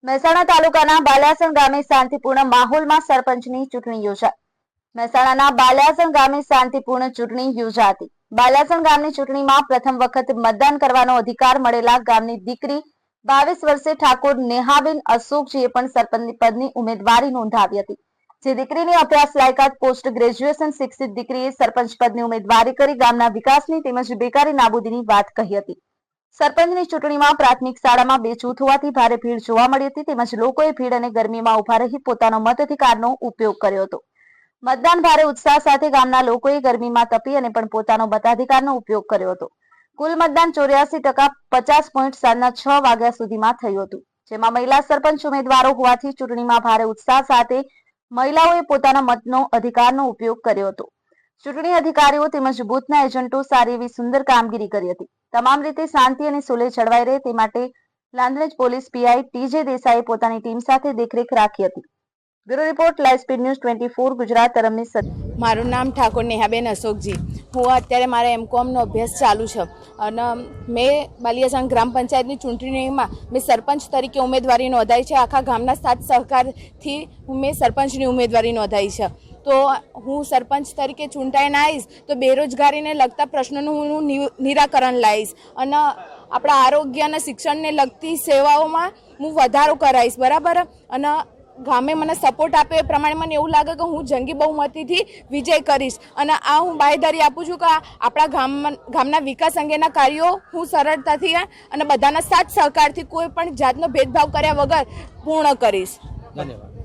મહેસાણા તાલુકાના બાલાસણ ગામે શાંતિપૂર્ણ માહોલમાં સરપંચની ચૂંટણી યોજાઈ। મહેસાણાના બાલાસણ ગામે શાંતિપૂર્ણ ચૂંટણી યોજાતી। બાલાસણ ગામની ચૂંટણીમાં પ્રથમ વખત મતદાન કરવાનો અધિકાર મળેલા ગામની દીકરી 22 વર્ષે ઠાકોર નેહાબેન અશોકજીએ પણ સરપંચ પદની ઉમેદવારી નોંધાવી હતી। જે દીકરીની અભ્યાસ લાયકાત પોસ્ટ ગ્રેજ્યુએશન શિક્ષિત દીકરીએ સરપંચ પદની ઉમેદવારી કરી ગામના વિકાસની તેમજ બેકારી નાબૂદીની વાત કહી હતી। સરપંચની ચૂંટણીમાં પ્રાથમિક શાળામાં 2 જૂથ હોવાથી ભારે ભીડ જોવા મળી હતી, તેમજ લોકોએ ભીડ અને ગરમીમાં ઉભા રહી પોતાનો મતાધિકારનો ઉપયોગ કર્યો હતો। મતદાન ભારે ઉત્સાહ સાથે ગામના લોકોએ ગરમીમાં તપી અને પણ પોતાનો મતાધિકારનો ઉપયોગ કર્યો હતો। કુલ મતદાન 84% 50 પોઈન્ટ સાંજના 6 વાગ્યા સુધીમાં થયું હતું, જેમાં મહિલા સરપંચ ઉમેદવારો હોવાથી ચૂંટણીમાં ભારે ઉત્સાહ સાથે મહિલાઓએ પોતાના મતનો અધિકારનો ઉપયોગ કર્યો હતો। ચૂંટણી અધિકારીઓ તેમજ બૂથના એજન્ટો સારી એવી સુંદર કામગીરી કરી હતી। તમામ રીતે શાંતિ અને સુલેહ જળવાઈ રહે તે માટે લાંધણજ પોલીસ પીઆઈ ટીજે દેસાઈએ પોતાની ટીમ સાથે દેખરેખ રાખી હતી। Bureau report live speed news 24 Gujarat. Ramesh મારું નામ ઠાકોર નેહાબેન અશોકજી। હું અત્યારે મારા એમકોમનો અભ્યાસ ચાલુ છે અને મેં બાલિયાસણ ગ્રામ પંચાયતની ચૂંટણીમાં મેં સરપંચ તરીકે ઉમેદવારી નોંધાઈ છે। આખા ગામના સાથ સહકારથી મેં સરપંચની ઉમેદવારી નોંધાઈ છે। તો હું સરપંચ તરીકે ચૂંટાઈને આવીશ તો બેરોજગારીને લગતા પ્રશ્નોનું હું નિરાકરણ લાવીશ અને આપણા આરોગ્ય અને શિક્ષણને લગતી સેવાઓમાં હું વધારો કરાવીશ, બરાબર। અને ગામે મને સપોર્ટ આપ્યો એ પ્રમાણે મને એવું લાગે કે હું જંગી બહુમતીથી વિજય કરીશ અને આ હું બાંયધરી આપું છું કે આપણા ગામના વિકાસ અંગેના કાર્યો હું સરળતાથી અને બધાના સાથ સહકારથી કોઈ પણ જાતનો ભેદભાવ કર્યા વગર પૂર્ણ કરીશ। ધન્યવાદ।